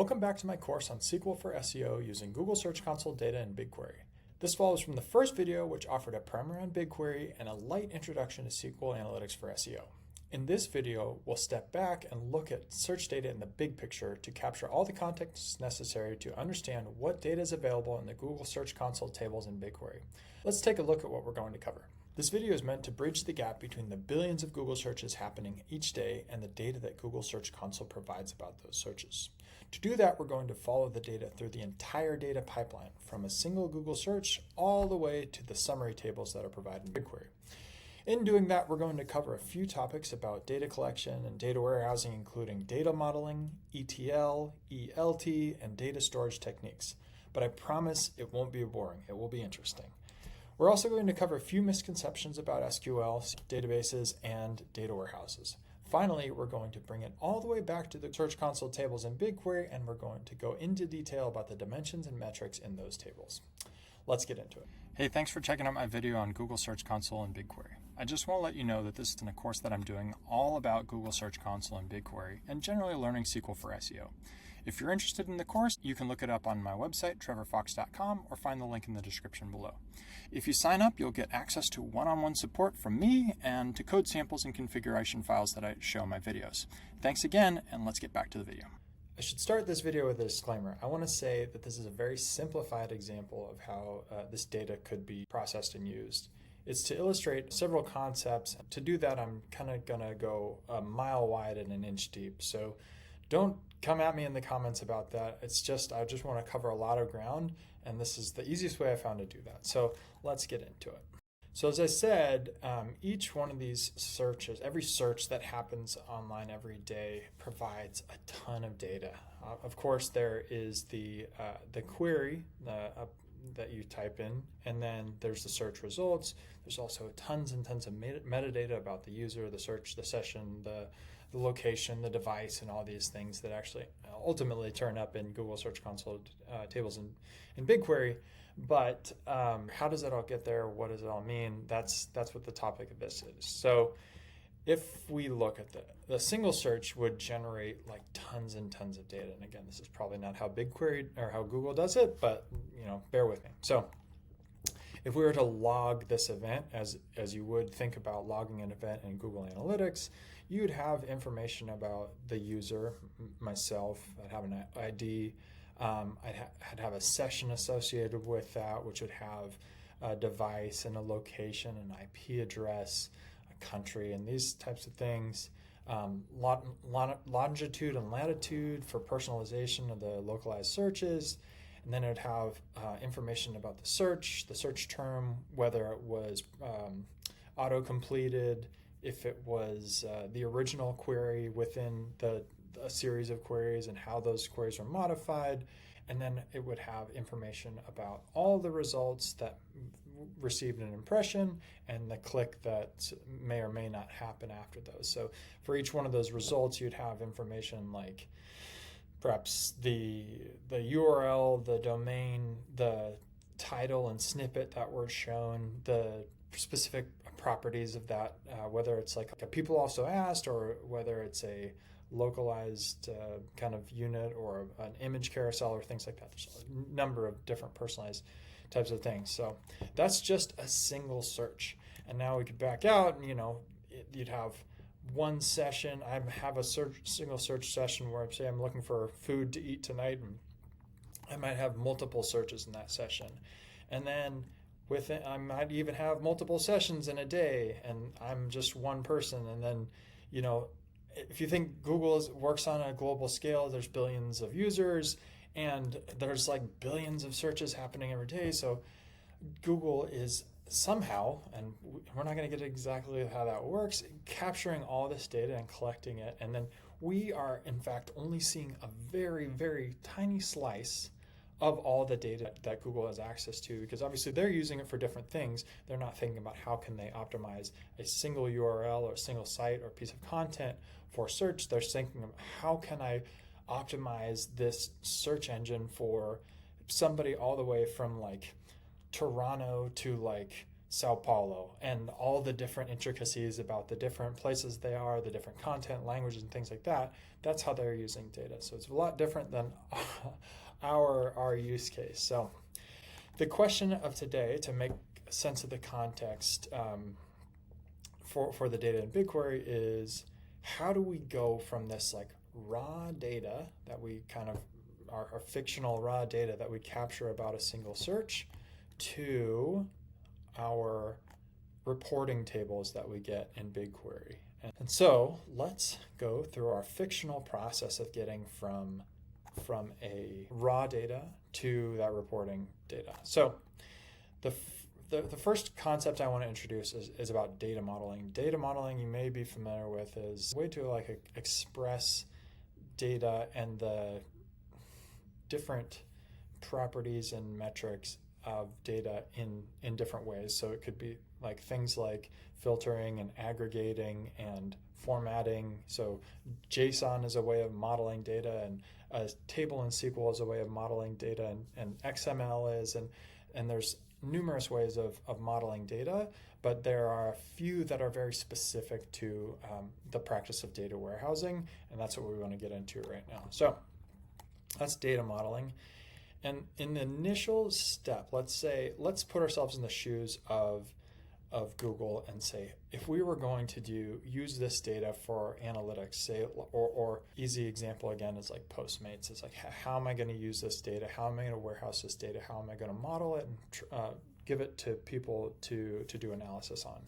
Welcome back to my course on SQL for SEO using Google Search Console data in BigQuery. This follows from the first video, which offered a primer on BigQuery and a light introduction to SQL analytics for SEO. In this video, we'll step back and look at search data in the big picture to capture all the context necessary to understand what data is available in the Google Search Console tables in BigQuery. Let's take a look at what we're going to cover. This video is meant to bridge the gap between the billions of Google searches happening each day and the data that Google Search Console provides about those searches. To do that, we're going to follow the data through the entire data pipeline, from a single Google search all the way to the summary tables that are provided in BigQuery. In doing that, we're going to cover a few topics about data collection and data warehousing, including data modeling, ETL, ELT, and data storage techniques. But I promise it won't be boring. It will be interesting. We're also going to cover a few misconceptions about SQL, databases, and data warehouses. Finally, we're going to bring it all the way back to the Search Console tables in BigQuery, and we're going to go into detail about the dimensions and metrics in those tables. Let's get into it. Hey, thanks for checking out my video on Google Search Console and BigQuery. I just want to let you know that this is a course that I'm doing all about Google Search Console and BigQuery, and generally learning SQL for SEO. If you're interested in the course, you can look it up on my website, trevorfox.com, or find the link in the description below. If you sign up, you'll get access to one-on-one support from me and to code samples and configuration files that I show in my videos. Thanks again, and let's get back to the video. I should start this video with a disclaimer. I want to say that this is a very simplified example of how this data could be processed and used. It's to illustrate several concepts. To do that, I'm kind of going to go a mile wide and an inch deep. So don't come at me in the comments about that. It's just, I just want to cover a lot of ground, and this is the easiest way I found to do that. So let's get into it. So as I said, each one of these searches, every search that happens online every day provides a ton of data. Of course, there is the query that you type in, and then there's the search results. There's also tons and tons of metadata about the user, the search, the session, the location, the device, and all these things that actually ultimately turn up in Google Search Console tables in BigQuery. But how does it all get there? What does it all mean? That's what the topic of this is. So if we look at the single search would generate like tons and tons of data. And again, this is probably not how BigQuery or how Google does it, but bear with me. So if we were to log this event as you would think about logging an event in Google Analytics, you'd have information about the user, myself. I'd have an ID. I'd have a session associated with that, which would have a device and a location, an IP address, a country, and these types of things. Longitude and latitude for personalization of the localized searches. And then it would have information about the search term, whether it was auto-completed, if it was the original query within a series of queries and how those queries were modified. And then it would have information about all the results that received an impression and the click that may or may not happen after those. So for each one of those results, you'd have information like perhaps the URL, the domain, the title and snippet that were shown, the specific properties of that, whether it's like a people also asked or whether it's a localized kind of unit or an image carousel or things like that. There's a number of different personalized types of things. So that's just a single search. And now we could back out and, you'd have one session. I have a single search session where say I'm looking for food to eat tonight, and I might have multiple searches in that session. And then with it, I might even have multiple sessions in a day, and I'm just one person. And then, if you think Google works on a global scale, there's billions of users, and there's like billions of searches happening every day. So Google is somehow, and we're not going to get exactly how that works, capturing all this data and collecting it. And then we are, in fact, only seeing a very, very tiny slice of all the data that Google has access to, because obviously they're using it for different things. They're not thinking about how can they optimize a single URL or a single site or piece of content for search. They're thinking of how can I optimize this search engine for somebody all the way from like Toronto to like Sao Paulo, and all the different intricacies about the different places they are, the different content, languages, and things like that. That's how they're using data. So it's a lot different than our use case. So the question of today, to make sense of the context for the data in BigQuery, is how do we go from this like raw data that we kind of our fictional raw data that we capture about a single search to our reporting tables that we get in BigQuery. And so let's go through our fictional process of getting from a raw data to that reporting data. So the first concept I want to introduce is about data modeling. Data modeling, you may be familiar with, is a way to like express data and the different properties and metrics of data in different ways. So it could be like things like filtering and aggregating and formatting. So JSON is a way of modeling data, and a table in SQL is a way of modeling data, and XML is, and there's numerous ways of modeling data, but there are a few that are very specific to the practice of data warehousing, and that's what we want to get into right now. So that's data modeling. And in the initial step, let's put ourselves in the shoes of Google and say, if we were going to use this data for analytics, say, or easy example again is like Postmates. It's like, how am I going to use this data? How am I going to warehouse this data? How am I going to model it and give it to people to do analysis on?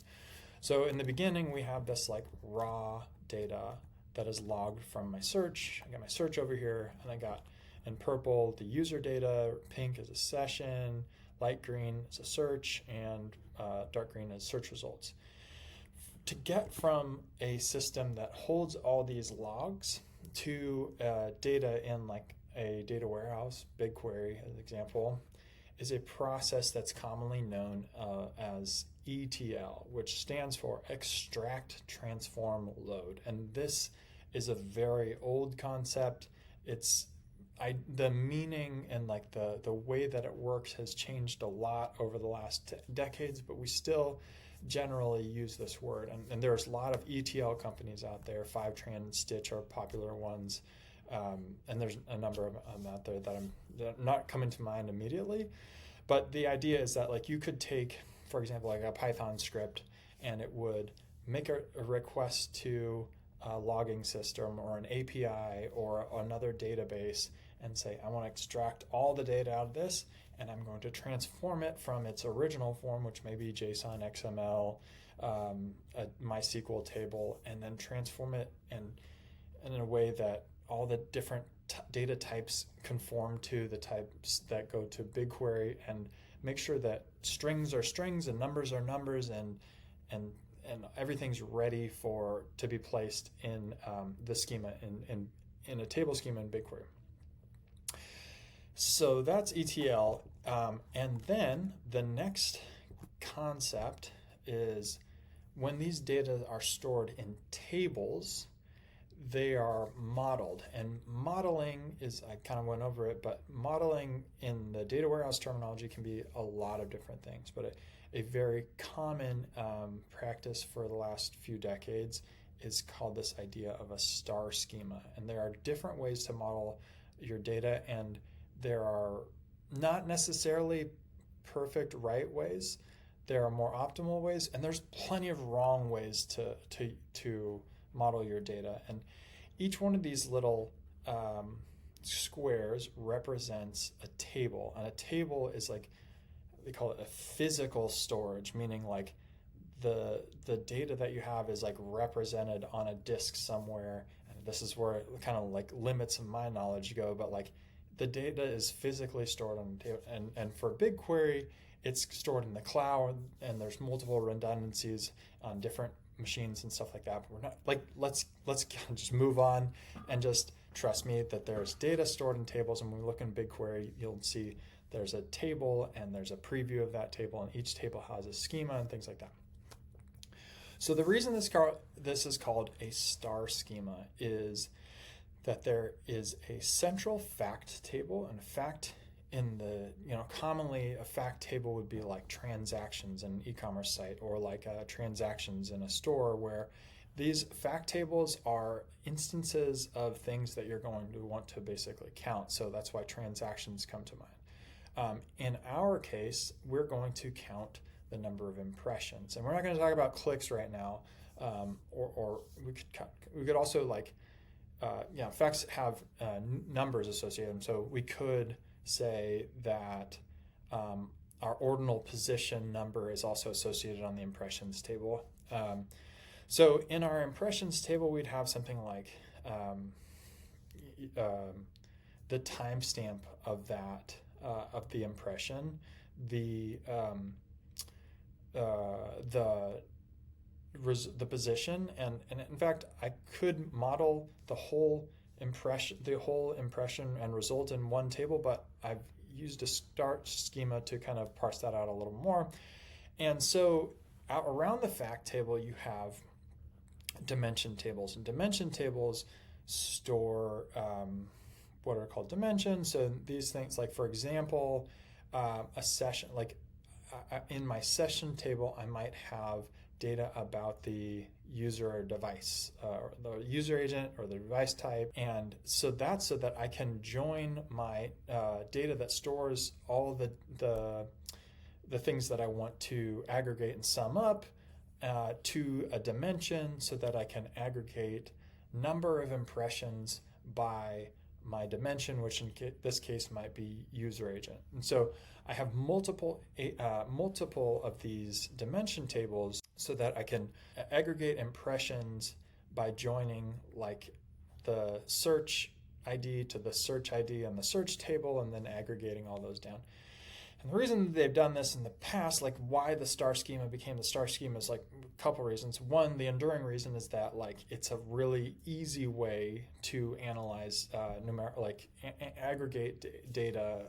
So in the beginning, we have this like raw data that is logged from my search. I got my search over here, and I got in purple the user data, pink is a session, light green is a search, and dark green is search results. To get from a system that holds all these logs to data in like a data warehouse, BigQuery as an example, is a process that's commonly known as ETL, which stands for extract, transform, load. And this is a very old concept. The meaning and like the way that it works has changed a lot over the last decades, but we still generally use this word. And there's a lot of ETL companies out there. Fivetran and Stitch are popular ones. And there's a number of them out there that are not coming to mind immediately. But the idea is that like you could take, for example, like a Python script, and it would make a request to a logging system or an API or another database and say, I want to extract all the data out of this, and I'm going to transform it from its original form, which may be JSON, XML, a MySQL table, and then transform it in a way that all the different data types conform to the types that go to BigQuery, and make sure that strings are strings and numbers are numbers, and everything's ready to be placed in the schema in a table schema in BigQuery. So that's ETL. And then the next concept is when these data are stored in tables, they are modeled. And modeling is, I kind of went over it, but modeling in the data warehouse terminology can be a lot of different things. But a very common practice for the last few decades is called this idea of a star schema. And there are different ways to model your data, and there are not necessarily perfect right ways. There are more optimal ways, and there's plenty of wrong ways to model your data. And each one of these little squares represents a table, and a table is like, they call it a physical storage, meaning like the data that you have is like represented on a disk somewhere. And this is where it kind of like limits of my knowledge go, but like the data is physically stored on the table. And for BigQuery, it's stored in the cloud, and there's multiple redundancies on different machines and stuff like that. But we're not like, let's just move on and just trust me that there's data stored in tables. And when we look in BigQuery, you'll see there's a table and there's a preview of that table, and each table has a schema and things like that. So the reason this is called a star schema is that there is a central fact table, and fact in the, commonly a fact table would be like transactions in an e-commerce site, or like transactions in a store, where these fact tables are instances of things that you're going to want to basically count. So that's why transactions come to mind. In our case, we're going to count the number of impressions, and we're not going to talk about clicks right now. Or we could also facts have numbers associated with them. So we could say that our ordinal position number is also associated on the impressions table. So in our impressions table, we'd have something like the timestamp of that of the impression, the position, and in fact, I could model the whole impression and result in one table, but I've used a Star schema to kind of parse that out a little more. And so around the fact table, you have dimension tables, and dimension tables store what are called dimensions. So these things, like for example, a session, like in my session table, I might have data about the user or device, or the user agent or the device type. And so that's so that I can join my data that stores all the things that I want to aggregate and sum up to a dimension, so that I can aggregate number of impressions by my dimension, which in this case might be user agent. And so I have multiple of these dimension tables, so that I can aggregate impressions by joining like the search ID to the search ID on the search table, and then aggregating all those down. And the reason they've done this in the past, like why the Star Schema became the Star Schema, is like a couple reasons. One, the enduring reason is that like it's a really easy way to analyze aggregate data,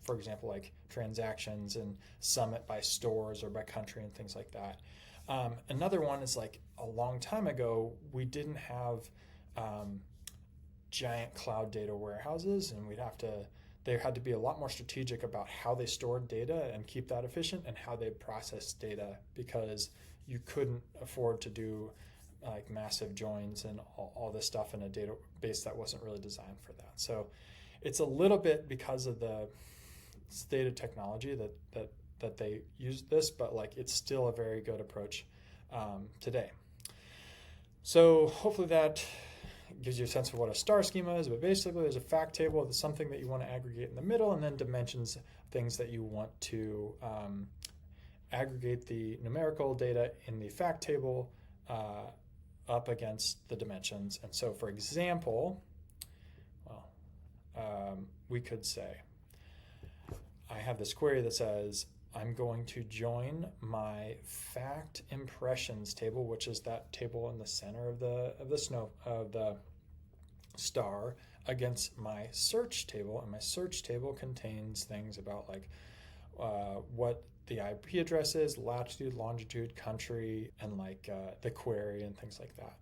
for example, like transactions, and sum it by stores or by country and things like that. Another one is like a long time ago, we didn't have giant cloud data warehouses, and they had to be a lot more strategic about how they stored data and keep that efficient, and how they processed data, because you couldn't afford to do like massive joins and all this stuff in a database that wasn't really designed for that. So it's a little bit because of the state of technology that they used this, but like it's still a very good approach today. So hopefully that gives you a sense of what a star schema is, but basically there's a fact table with something that you want to aggregate in the middle, and then dimensions, things that you want to aggregate the numerical data in the fact table up against the dimensions. And so for example, we could say, I have this query that says, I'm going to join my fact impressions table, which is that table in the center of the star, against my search table, and my search table contains things about like what the IP address is, latitude, longitude, country, and like the query and things like that.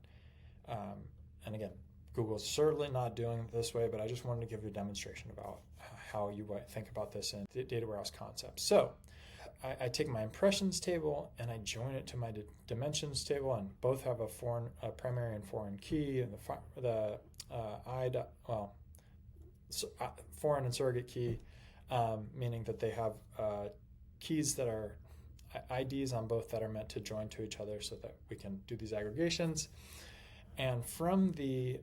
And again, Google's certainly not doing it this way, but I just wanted to give you a demonstration about how you might think about this in the data warehouse concept. So I take my impressions table and I join it to my dimensions table, and both have a primary and foreign key, and foreign and surrogate key, meaning that they have keys that are IDs on both that are meant to join to each other, so that we can do these aggregations. And from the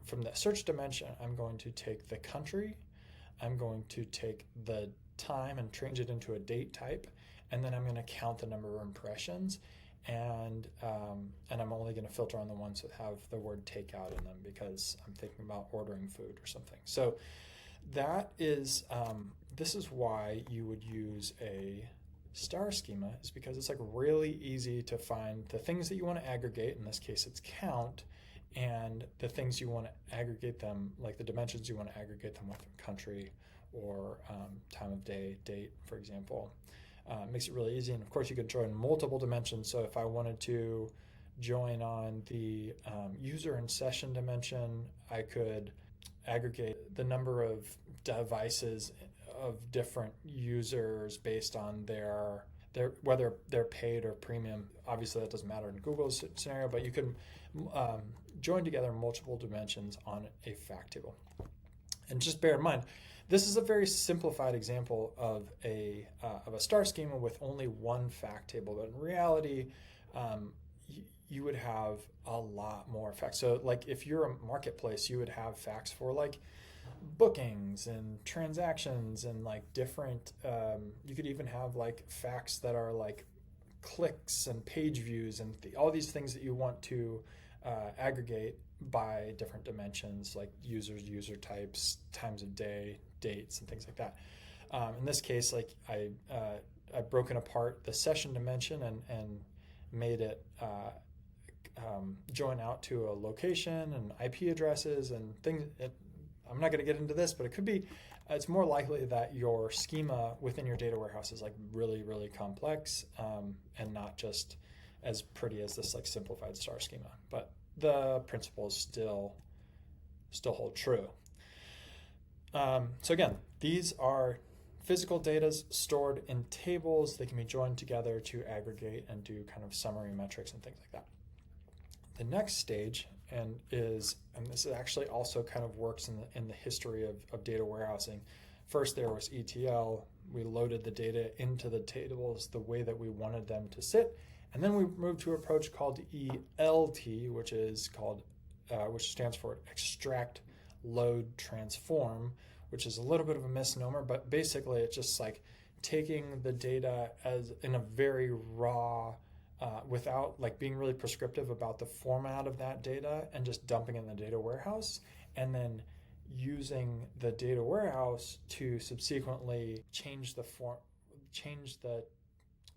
from the search dimension, I'm going to take the country, I'm going to take the time and change it into a date type, and then I'm going to count the number of impressions, and I'm only going to filter on the ones that have the word takeout in them, because I'm thinking about ordering food or something. So that is this is why you would use a star schema, is because it's like really easy to find the things that you want to aggregate. In this case, it's count, and the things you want to aggregate them, like the dimensions you want to aggregate them with, country or time of day, date, for example. Makes it really easy. And of course, you could join multiple dimensions. So if I wanted to join on the user and session dimension, I could aggregate the number of devices of different users based on their whether they're paid or premium. Obviously, that doesn't matter in Google's scenario, but you can join together multiple dimensions on a fact table. And just bear in mind, this is a very simplified example of a star schema with only one fact table, but in reality, you would have a lot more facts. So like if you're a marketplace, you would have facts for like bookings and transactions and like different, you could even have like facts that are like clicks and page views and all these things that you want to aggregate by different dimensions like users, user types, times of day, dates, and things like that. In this case, like I've broken apart the session dimension and made it join out to a location and IP addresses and things. I'm not going to get into this, but it could be, it's more likely that your schema within your data warehouse is like really, really complex and not just as pretty as this like simplified star schema. But the principles still hold true. So again, these are physical data stored in tables. They can be joined together to aggregate and do kind of summary metrics and things like that. The next stage and this actually also kind of works in the history of data warehousing. First there was ETL. We loaded the data into the tables the way that we wanted them to sit. And then we moved to an approach called ELT, which stands for extract, load, transform, which is a little bit of a misnomer, but basically it's just like taking the data as in a very raw, without like being really prescriptive about the format of that data and just dumping it in the data warehouse, and then using the data warehouse to subsequently change the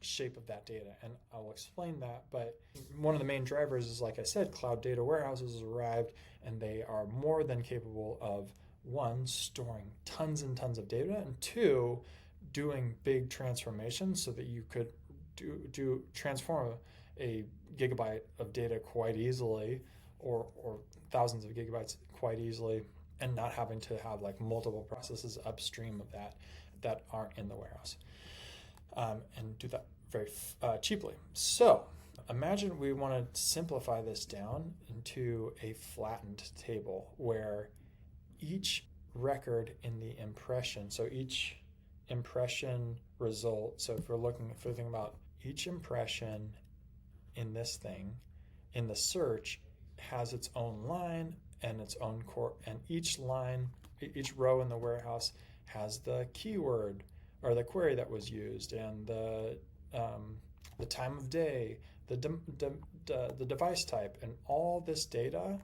shape of that data. And I'll explain that, but one of the main drivers is, like I said, cloud data warehouses arrived, and they are more than capable of, one, storing tons and tons of data, and two, doing big transformations so that you could transform a gigabyte of data quite easily, or thousands of gigabytes quite easily, and not having to have like multiple processes upstream of that aren't in the warehouse, and do that very cheaply. So imagine we want to simplify this down into a flattened table where each record in the impression, so each impression result, so if we're thinking about each impression in this thing, in the search, has its own line and its own core, and each row in the warehouse has the keyword or the query that was used, and the time of day, the device type, and all this data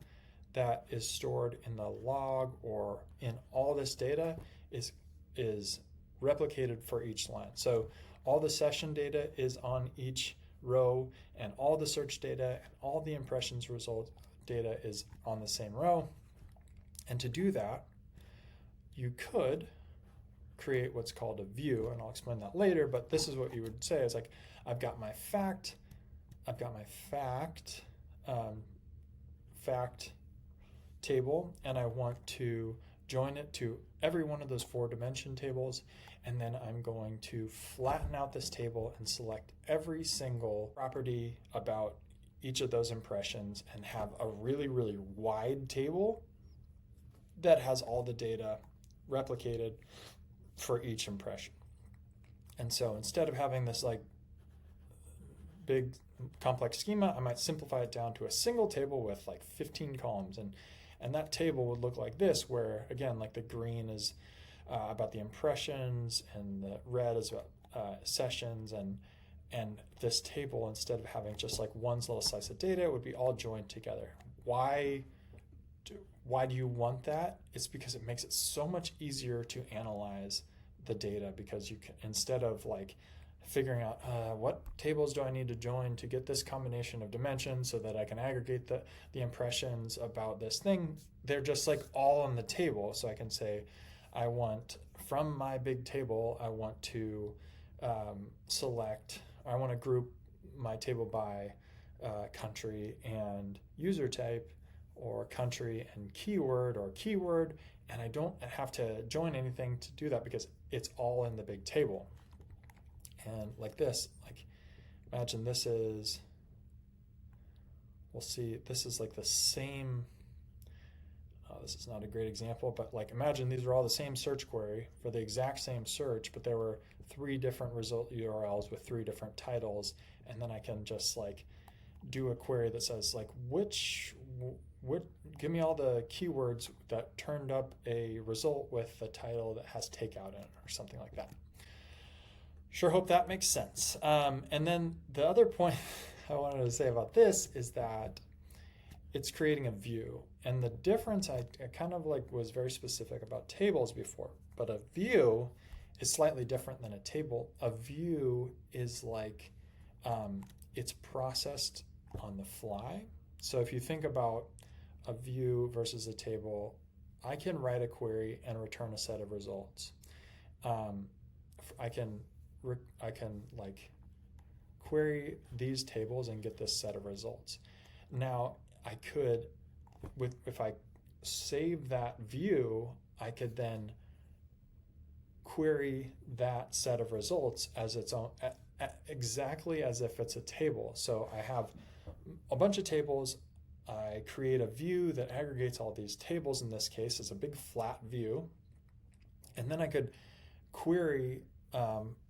that is stored in the log or in all this data is replicated for each line. So all the session data is on each row, and all the search data and all the impressions result data is on the same row. And to do that, you could create what's called a view, and I'll explain that later, but this is what you would say is like, I've got my fact table, and I want to join it to every one of those 4-dimension tables, and then I'm going to flatten out this table and select every single property about each of those impressions and have a really, really wide table that has all the data replicated for each impression. And so instead of having this like big complex schema, I might simplify it down to a single table with like 15 columns, and that table would look like this, where again, like the green is about the impressions and the red is about sessions, and this table, instead of having just like one little slice of data, it would be all joined together. Why do you want that? It's because it makes it so much easier to analyze the data, because you can, instead of like figuring out what tables do I need to join to get this combination of dimensions so that I can aggregate the impressions about this thing, they're just like all on the table. So I can say, I want, from my big table, I want to I want to group my table by country and user type, or country and keyword or keyword, and I don't have to join anything to do that because it's all in the big table. And like this, like imagine this is, we'll see, this is like the same, this is not a great example, but like imagine these are all the same search query for the exact same search, but there were 3 different result URLs with 3 different titles, and then I can just like do a query that says like give me all the keywords that turned up a result with the title that has takeout in it or something like that. Sure hope that makes sense. And then the other point I wanted to say about this is that it's creating a view. And the difference, I kind of like was very specific about tables before, but a view is slightly different than a table. A view is like, it's processed on the fly. So if you think about a view versus a table, I can write a query and return a set of results. I can like query these tables and get this set of results. Now I could, if I save that view, I could then query that set of results as its own, exactly as if it's a table. So I have a bunch of tables. I create a view that aggregates all these tables. In this case, it's a big flat view. And then I could query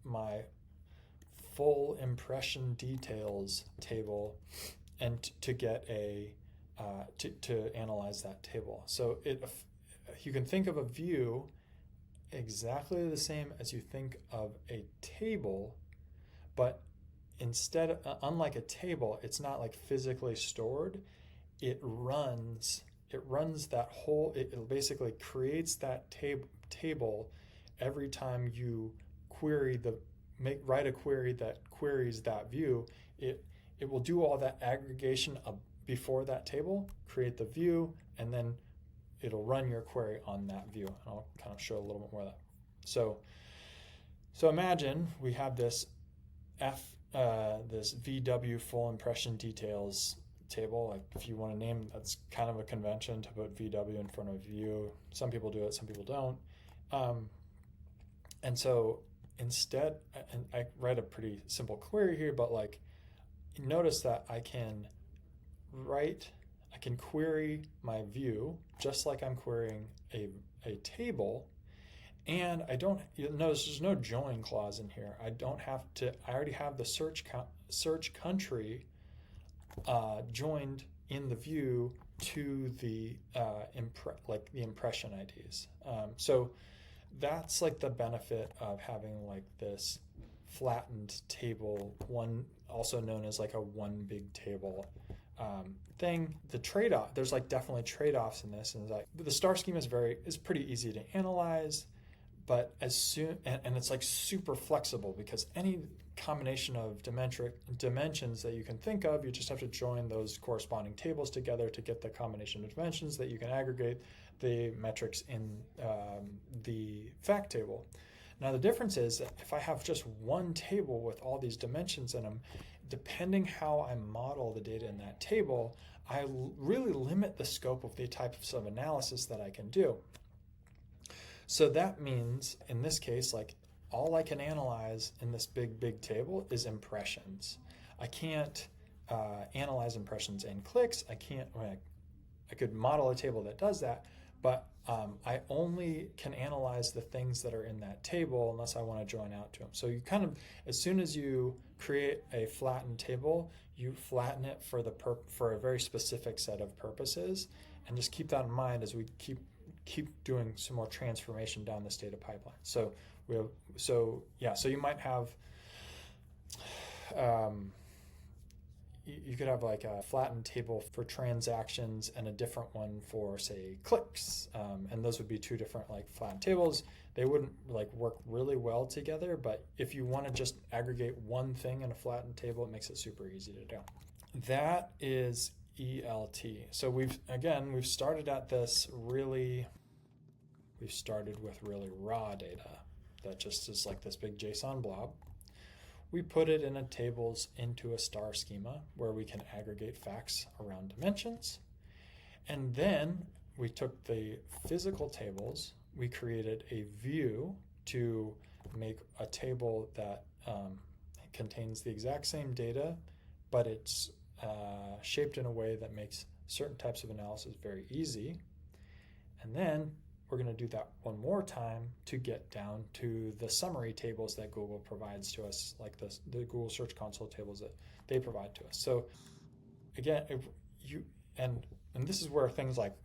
my full impression details table and to get a to analyze that table. So you can think of a view exactly the same as you think of a table, but instead, unlike a table, it's not like physically stored. It runs that whole, it basically creates that table every time you write a query that queries that view. It will do all that aggregation before that table, create the view, and then it'll run your query on that view. And I'll kind of show a little bit more of that. So imagine we have this this VW full impression details table. Like if you want to name, that's kind of a convention to put VW in front of view. Some people do it, some people don't. And so instead, and I write a pretty simple query here, but like notice that I can query my view just like I'm querying a table, and I don't, notice there's no join clause in here. I already have the search country joined in the view to the the impression IDs. So that's like the benefit of having like this flattened table, one also known as like a one big table thing. The trade-off, there's like definitely trade-offs in this, and like the star schema is pretty easy to analyze, but as soon and it's like super flexible because any combination of dimensions that you can think of, you just have to join those corresponding tables together to get the combination of dimensions that you can aggregate the metrics in the fact table. Now the difference is that if I have just one table with all these dimensions in them, depending how I model the data in that table, I really limit the scope of the types of analysis that I can do. So that means in this case, like all I can analyze in this big table is impressions. I can't analyze impressions in clicks. I could model a table that does that, but I only can analyze the things that are in that table unless I want to join out to them. So you kind of, as soon as you create a flattened table, you flatten it for a very specific set of purposes, and just keep that in mind as we keep doing some more transformation down this data pipeline. So you might have you could have like a flattened table for transactions and a different one for, say, clicks, and those would be two different like flattened tables. They wouldn't like work really well together, but if you want to just aggregate one thing in a flattened table, it makes it super easy to do. That is ELT. So we've started at this we've started with really raw data that just is like this big JSON blob. We put it in a tables into a star schema where we can aggregate facts around dimensions. And then we took the physical tables, we created a view to make a table that contains the exact same data, but it's shaped in a way that makes certain types of analysis very easy. And then we're going to do that one more time to get down to the summary tables that Google provides to us, like the Google Search Console tables that they provide to us. So again, and this is where things like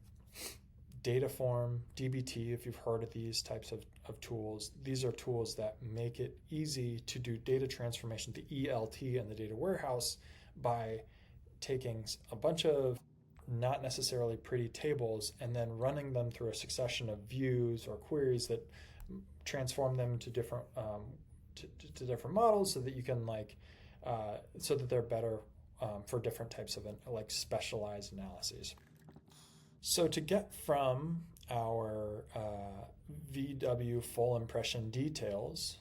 Dataform, DBT, if you've heard of these types of tools, these are tools that make it easy to do data transformation, the ELT and the data warehouse, by taking a bunch of not necessarily pretty tables and then running them through a succession of views or queries that transform them to different to different models, so that you can so that they're better for different types of specialized analyses. So to get from our VW full impression details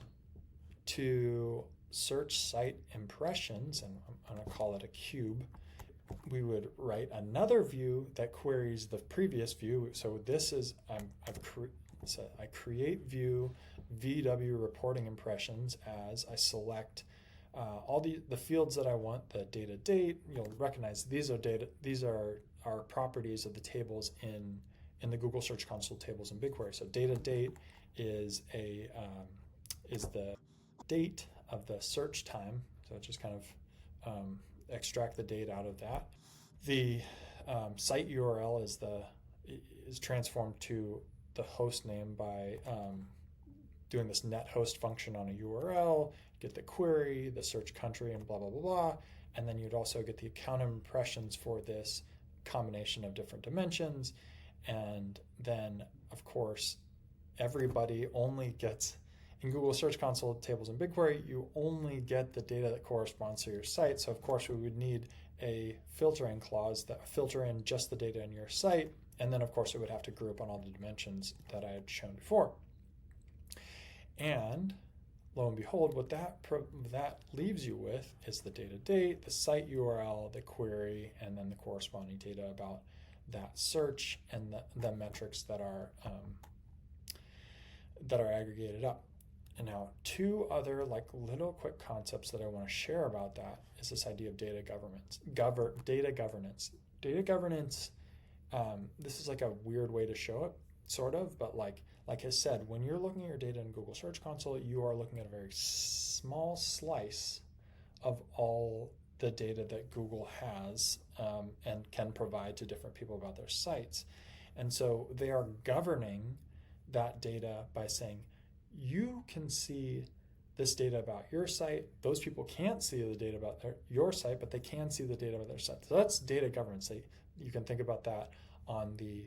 to search site impressions, and I'm going to call it a cube, we would write another view that queries the previous view. So this is, I create view VW reporting impressions as I select all the fields that I want, the data date. You'll recognize these are properties of the tables in the Google Search Console tables in BigQuery. So data date is the date of the search time. So just kind of extract the date out of that. The site URL is transformed to the host name by doing this net host function on a URL, get the query, the search country, and blah, blah, blah, blah. And then you'd also get the account impressions for this combination of different dimensions. And then, of course, everybody only gets, in Google Search Console tables in BigQuery, you only get the data that corresponds to your site. So, of course, we would need a filtering clause that filter in just the data in your site. And then, of course, it would have to group on all the dimensions that I had shown before. And lo and behold, what that leaves you with is the data date, the site URL, the query, and then the corresponding data about that search and the metrics that are aggregated up. And now, two other little quick concepts that I want to share about that is this idea of data governance. Data governance. This is a weird way to show it, sort of, but like I said, when you're looking at your data in Google Search Console, you are looking at a very small slice of all the data that Google has and can provide to different people about their sites. And so they are governing that data by saying, you can see this data about your site. Those people can't see the data about your site, but they can see the data about their site. So that's data governance. You can think about that on the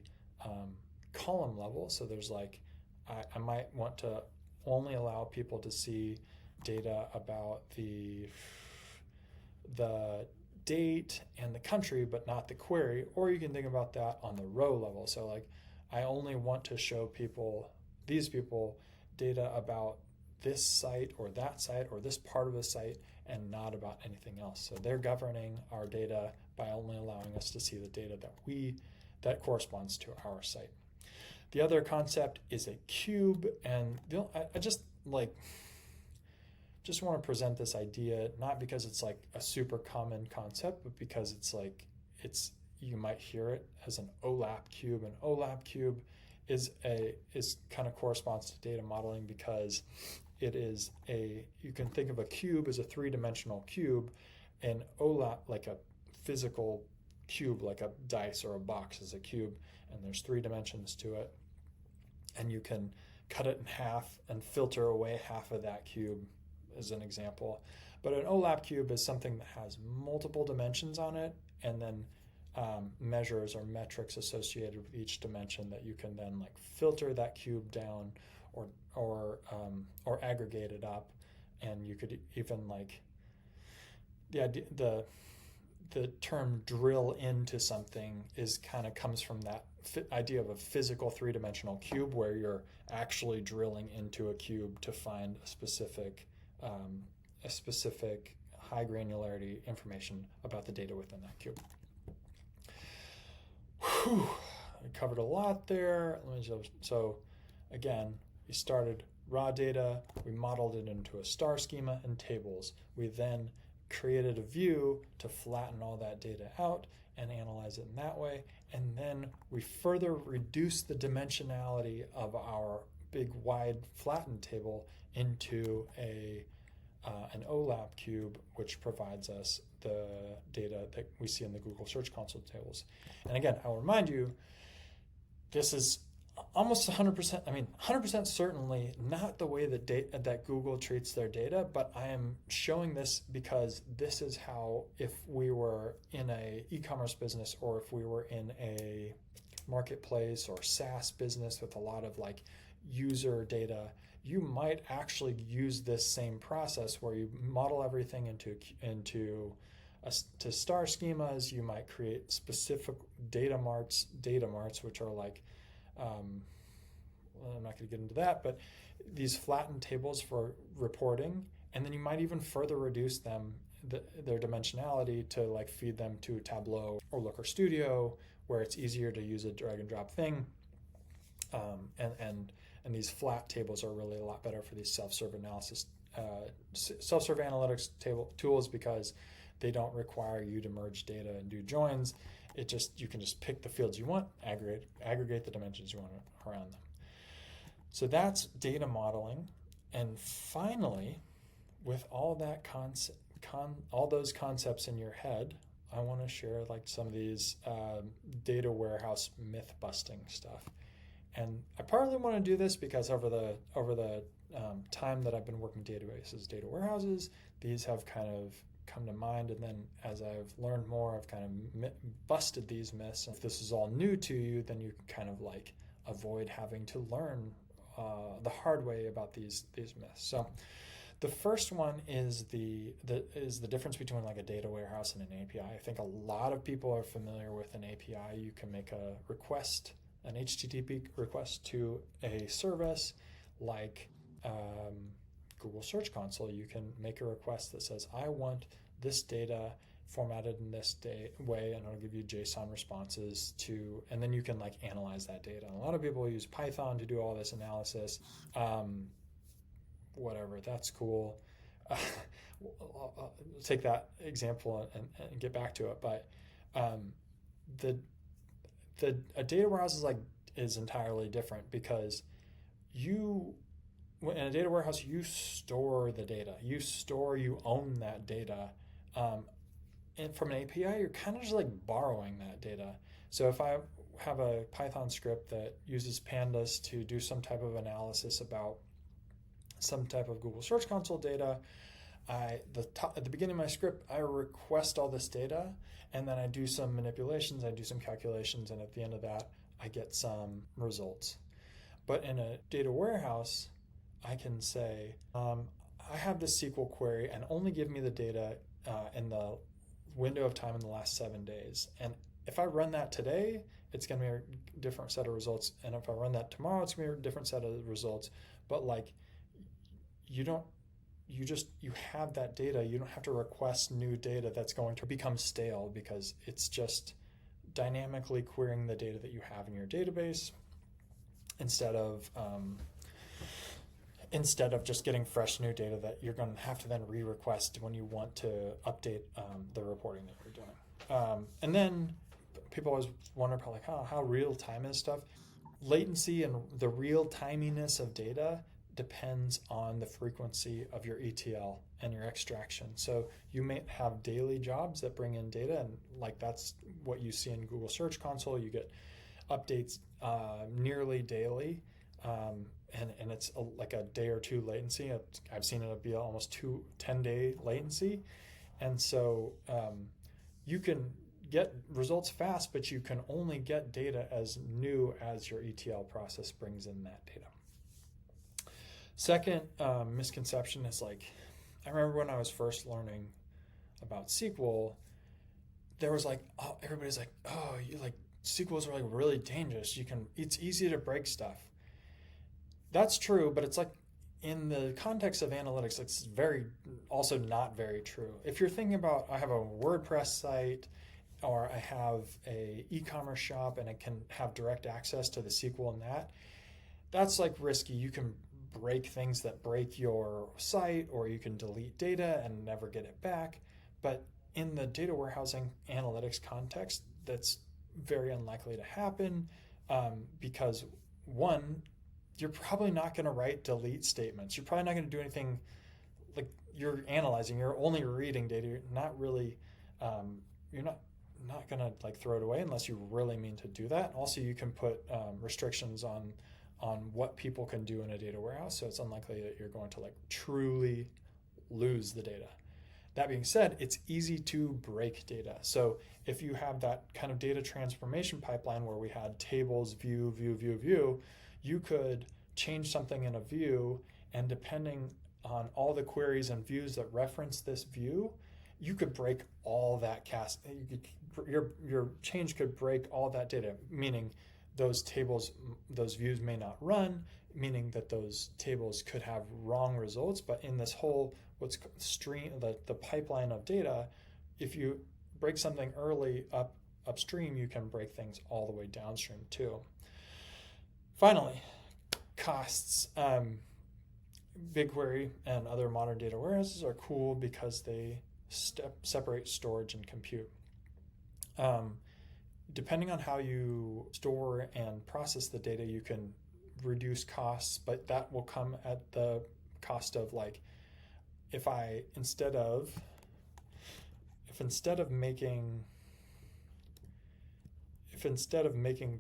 column level. So there's I might want to only allow people to see data about the date and the country, but not the query. Or you can think about that on the row level. So I only want to show these people data about this site or this part of the site, and not about anything else. So they're governing our data by only allowing us to see the data that corresponds to our site. The other concept is a cube, and I just want to present this idea, not because it's a super common concept, but because you might hear it as an OLAP cube. An OLAP cube is kind of corresponds to data modeling, because it is you can think of a cube as a three-dimensional cube, and OLAP like a physical cube, like a dice or a box, is a cube, and there's 3 dimensions to it, and you can cut it in half and filter away half of that cube, as an example. But an OLAP cube is something that has multiple dimensions on it, and then measures or metrics associated with each dimension that you can then filter that cube down or aggregate it up. And you could even the term drill into something comes from that idea of a physical 3-dimensional cube, where you're actually drilling into a cube to find a specific high granularity information about the data within that cube. Whew, I covered a lot there. So again, we started raw data, we modeled it into a star schema and tables. We then created a view to flatten all that data out and analyze it in that way. And then we further reduce the dimensionality of our big wide flattened table into an OLAP cube, which provides us the data that we see in the Google Search Console tables. And again, I'll remind you, this is almost 100%, 100% certainly not the way that Google treats their data, but I am showing this because this is how, if we were in a e-commerce business or if we were in a marketplace or SaaS business with a lot of like user data, you might actually use this same process where you model everything into star schemas. You might create specific data marts, which are like, well, I'm not going to get into that, but these flattened tables for reporting, and then you might even further reduce them, their dimensionality, to like feed them to Tableau or Looker Studio, where it's easier to use a drag and drop thing. And these flat tables are really a lot better for these self-serve analysis, self-serve analytics tools, because they don't require you to merge data and do joins. You can just pick the fields you want, aggregate the dimensions you want around them. So that's data modeling. And finally, with all that all those concepts in your head, I want to share like some of these data warehouse myth busting stuff. And I partly want to do this because over the time that I've been working databases, data warehouses, these have kind of come to mind. And then as I've learned more, I've kind of busted these myths. And if this is all new to you, then you can kind of like avoid having to learn the hard way about these myths. So the first one is the difference between like a data warehouse and an API. I think a lot of people are familiar with an API. You can make a request, an HTTP request to a service like Google Search Console. You can make a request that says, I want this data formatted in this way, and it'll give you JSON responses and then you can like analyze that data. And a lot of people use Python to do all this analysis. Whatever, that's cool. I'll take that example and get back to it. But a data warehouse is entirely different, because in a data warehouse, you store the data. You own that data. And from an API, you're kind of just like borrowing that data. So if I have a Python script that uses pandas to do some type of analysis about some type of Google Search Console data, at the beginning of my script, I request all this data, and then I do some manipulations, I do some calculations, and at the end of that, I get some results. But in a data warehouse, I can say, I have this SQL query, and only give me the data in the window of time in the last 7 days. And if I run that today, it's going to be a different set of results. And if I run that tomorrow, it's going to be a different set of results. But like, you have that data. You don't have to request new data that's going to become stale, because it's just dynamically querying the data that you have in your database instead of just getting fresh new data that you're going to have to then re-request when you want to update the reporting that you're doing. And then people always wonder about like how real time is stuff. Latency and the real timiness of data depends on the frequency of your ETL and your extraction. So you may have daily jobs that bring in data, and like that's what you see in Google Search Console. You get updates nearly daily. And it's like a day or two latency. I've seen it be almost 10-day latency. And so you can get results fast, but you can only get data as new as your ETL process brings in that data. Second misconception is like, I remember when I was first learning about SQL, there was like, everybody's like, SQL is like really dangerous. It's easy to break stuff. That's true, but it's like in the context of analytics, it's also not very true. If you're thinking about, I have a WordPress site or I have a e-commerce shop and I can have direct access to the SQL in that, that's like risky. You can break things that break your site, or you can delete data and never get it back. But in the data warehousing analytics context, that's very unlikely to happen because one, you're probably not going to write delete statements. You're probably not going to do anything like you're analyzing. You're only reading data. You're not really, you're not going to like throw it away unless you really mean to do that. Also, you can put restrictions on what people can do in a data warehouse, so it's unlikely that you're going to like truly lose the data. That being said, it's easy to break data. So if you have that kind of data transformation pipeline where we had tables, view, view, view, view, you could change something in a view, and depending on all the queries and views that reference this view, you could break all that cast. Your change could break all that data, meaning those tables, those views may not run, meaning that those tables could have wrong results. But in this whole stream, the pipeline of data, if you break something early upstream, you can break things all the way downstream too. Finally, costs. BigQuery and other modern data warehouses are cool because they separate storage and compute. Depending on how you store and process the data, you can reduce costs, but that will come at the cost of like, if instead of making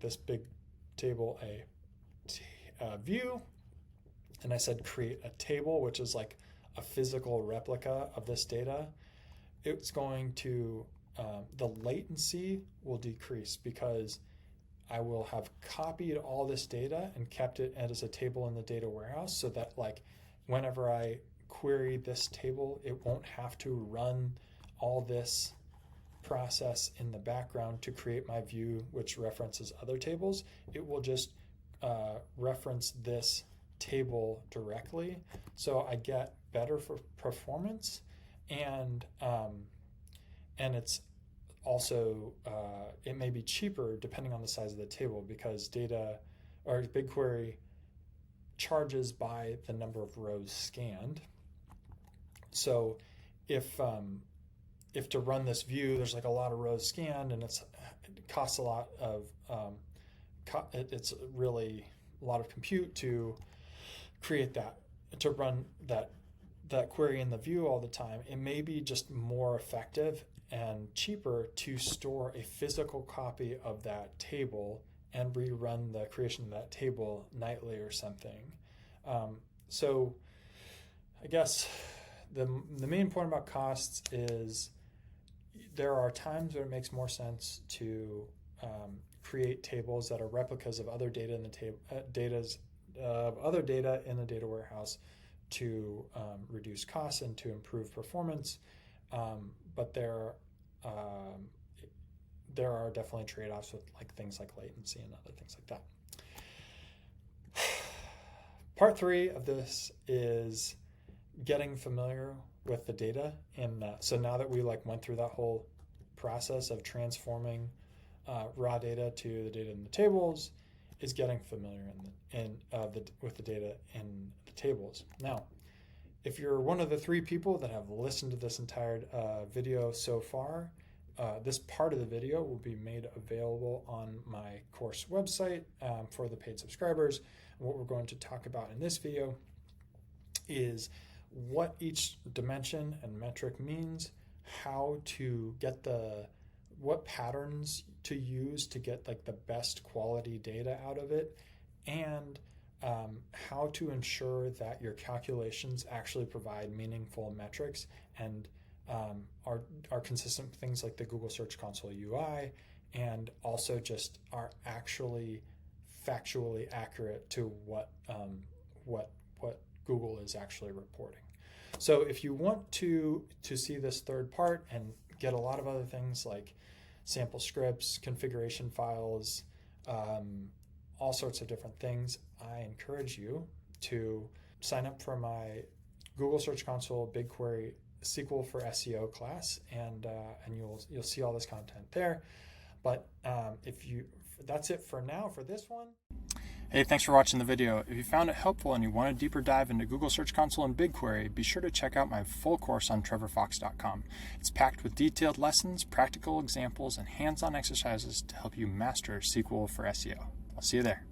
this big table a view, and I said create a table, which is like a physical replica of this data, it's going to the latency will decrease because I will have copied all this data and kept it as a table in the data warehouse, so that like whenever I query this table, it won't have to run all this process in the background to create my view, which references other tables. It will just reference this table directly, so I get better for performance, and it's also it may be cheaper depending on the size of the table, because data or BigQuery charges by the number of rows scanned. So if to run this view, there's like a lot of rows scanned, and it costs a lot of it's really a lot of compute to create that, to run that query in the view all the time. It may be just more effective and cheaper to store a physical copy of that table and rerun the creation of that table nightly or something. So I guess the main point about costs is there are times where it makes more sense to create tables that are replicas of other data in the other data in the data warehouse to reduce costs and to improve performance. But there are definitely trade-offs with like things like latency and other things like that. Part 3 of this is getting familiar with the data, and so now that we like went through that whole process of transforming raw data to the data in the tables, is getting familiar with the data in the tables. Now, if you're one of the 3 people that have listened to this entire video so far, this part of the video will be made available on my course website for the paid subscribers. And what we're going to talk about in this video is what each dimension and metric means, how to get what patterns to use to get like the best quality data out of it, and how to ensure that your calculations actually provide meaningful metrics and are consistent with things like the Google Search Console UI, and also just are actually factually accurate to what Google is actually reporting. So if you want to see this third part and get a lot of other things like sample scripts, configuration files, all sorts of different things, I encourage you to sign up for my Google Search Console BigQuery SQL for SEO class, and you'll see all this content there. But that's it for now for this one. Hey, thanks for watching the video. If you found it helpful and you want a deeper dive into Google Search Console and BigQuery, be sure to check out my full course on trevorfox.com. It's packed with detailed lessons, practical examples, and hands-on exercises to help you master SQL for SEO. I'll see you there.